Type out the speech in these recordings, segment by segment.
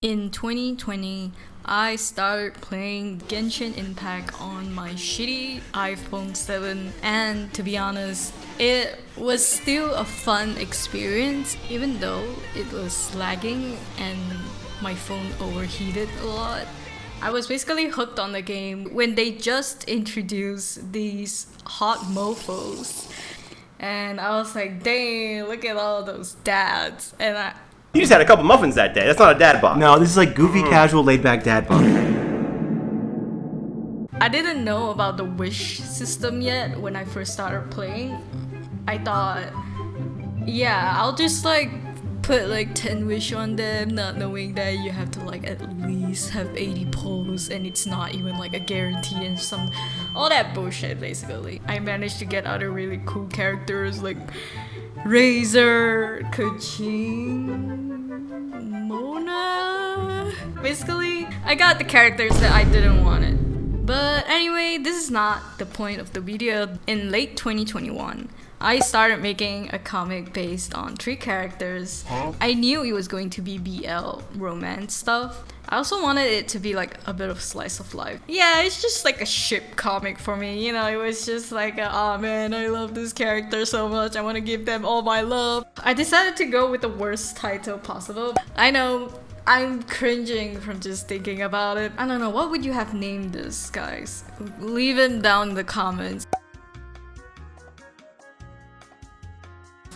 In 2020, I started playing Genshin Impact on my shitty iPhone 7, and to be honest, it was still a fun experience even though it was lagging and my phone overheated a lot. I was basically hooked on the game when they just introduced these hot mofos, and I was like, dang, look at all those dads. You just had a couple muffins that day. That's not a dad bod. No, this is like goofy, casual, laid-back dad bod. I didn't know about the wish system yet when I first started playing. I thought, yeah, I'll just like put like 10 wish on them, not knowing that you have to like at least have 80 pulls and it's not even like a guarantee and all that bullshit basically. I managed to get other really cool characters like Razor, Kaching, Mona. Basically, I got the characters that I didn't want it. But anyway, this is not the point of the video. In late 2021, I started making a comic based on 3 characters. I knew it was going to be BL romance stuff. I also wanted it to be like a bit of slice of life. Yeah, it's just like a ship comic for me. You know, it was just like, oh man, I love this character so much. I want to give them all my love. I decided to go with the worst title possible. I know, I'm cringing from just thinking about it. I don't know, what would you have named this, guys? Leave it down in the comments.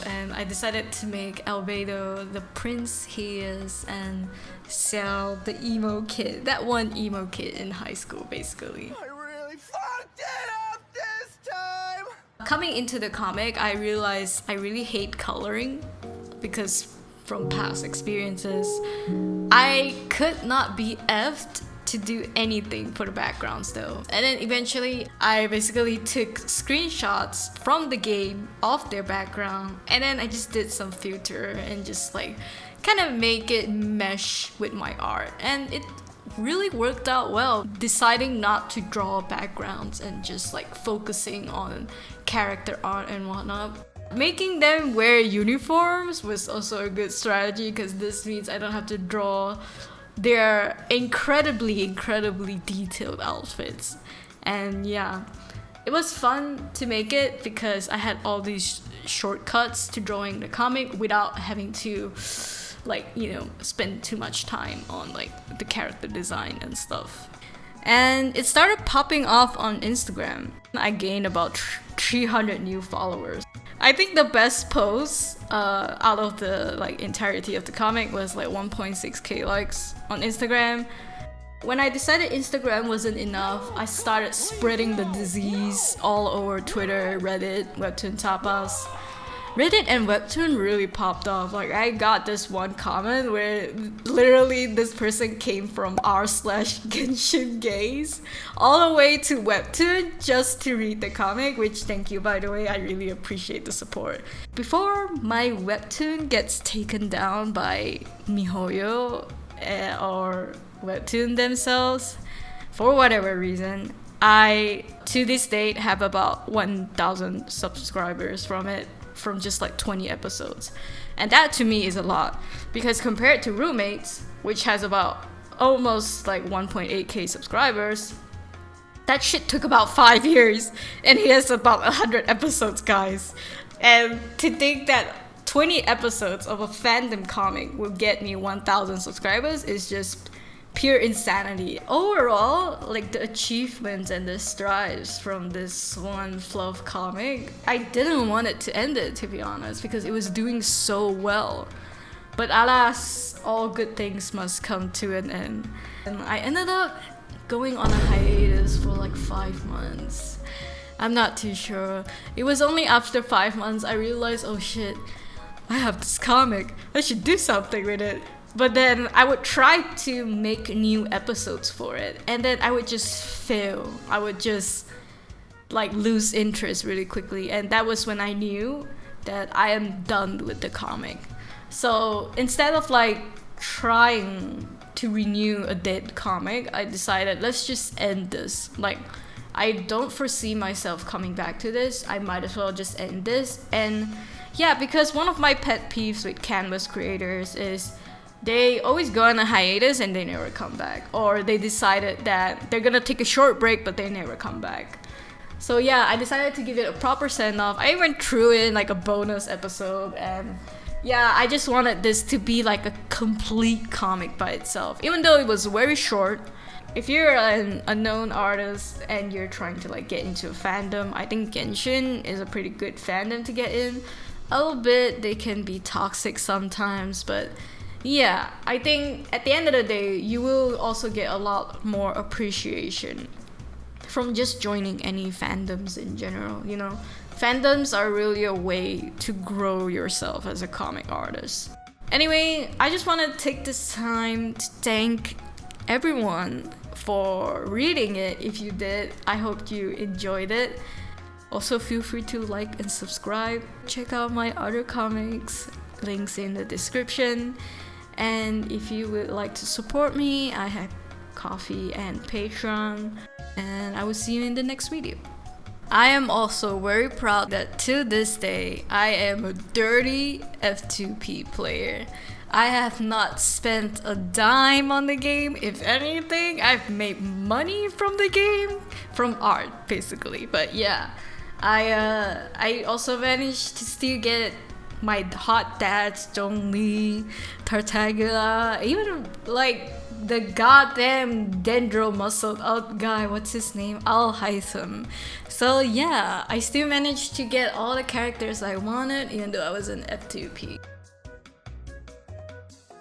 And I decided to make Albedo the prince he is, and Ciel the emo kid. That one emo kid in high school, basically. I really fucked it up this time! Coming into the comic, I realized I really hate coloring because from past experiences, I could not be effed to do anything for the backgrounds though. And then eventually I basically took screenshots from the game of their background, and then I just did some filter and just like kind of make it mesh with my art, and it really worked out well. Deciding not to draw backgrounds and just like focusing on character art and whatnot. Making them wear uniforms was also a good strategy because this means I don't have to draw their incredibly detailed outfits. And yeah, it was fun to make it because I had all these shortcuts to drawing the comic without having to like, you know, spend too much time on like the character design and stuff. And it started popping off on Instagram. I gained about 300 new followers. I think the best post out of the like entirety of the comic was like 1.6k likes on Instagram. When I decided Instagram wasn't enough, I started spreading the disease all over Twitter, Reddit, Webtoon Tapas. Reddit and Webtoon really popped off. Like, I got this one comment where literally this person came from r/Genshin Gaze all the way to Webtoon just to read the comic, which thank you, by the way. I really appreciate the support. Before my Webtoon gets taken down by MiHoYo or Webtoon themselves, for whatever reason, I, to this date, have about 1,000 subscribers from it, from just like 20 episodes. And that to me is a lot, because compared to Roommates, which has about almost like 1.8k subscribers, that shit took about 5 years and he has about 100 episodes, guys. And to think that 20 episodes of a fandom comic will get me 1,000 subscribers is just pure insanity. Overall, like the achievements and the strides from this one fluff comic, I didn't want it to end it, to be honest, because it was doing so well. But alas, all good things must come to an end. And I ended up going on a hiatus for like 5 months. I'm not too sure. It was only after 5 months I realized, oh shit, I have this comic, I should do something with it. But then I would try to make new episodes for it, and then I would just fail. I would just like lose interest really quickly, and that was when I knew that I am done with the comic. So instead of like trying to renew a dead comic, I decided let's just end this. Like, I don't foresee myself coming back to this. I might as well just end this. And yeah, because one of my pet peeves with Canvas creators is They always go on a hiatus and they never come back. Or they decided that they're gonna take a short break but they never come back. So yeah, I decided to give it a proper send-off. I even threw in like a bonus episode, and yeah, I just wanted this to be like a complete comic by itself. Even though it was very short, if you're an unknown artist and you're trying to like get into a fandom, I think Genshin is a pretty good fandom to get in. A little bit, they can be toxic sometimes, but yeah, I think at the end of the day, you will also get a lot more appreciation from just joining any fandoms in general, you know? Fandoms are really a way to grow yourself as a comic artist. Anyway, I just want to take this time to thank everyone for reading it. If you did, I hope you enjoyed it. Also, feel free to like and subscribe. Check out my other comics, links in the description. And if you would like to support me, I have Ko-fi and Patreon. And I will see you in the next video. I am also very proud that to this day, I am a dirty F2P player. I have not spent a dime on the game. If anything, I've made money from the game, from art basically. But yeah, I also managed to still get my hot dads, Zhongli, Tartaglia, even like the goddamn Dendro muscled out guy, what's his name? Al-Haytham. So yeah, I still managed to get all the characters I wanted even though I was an F2P.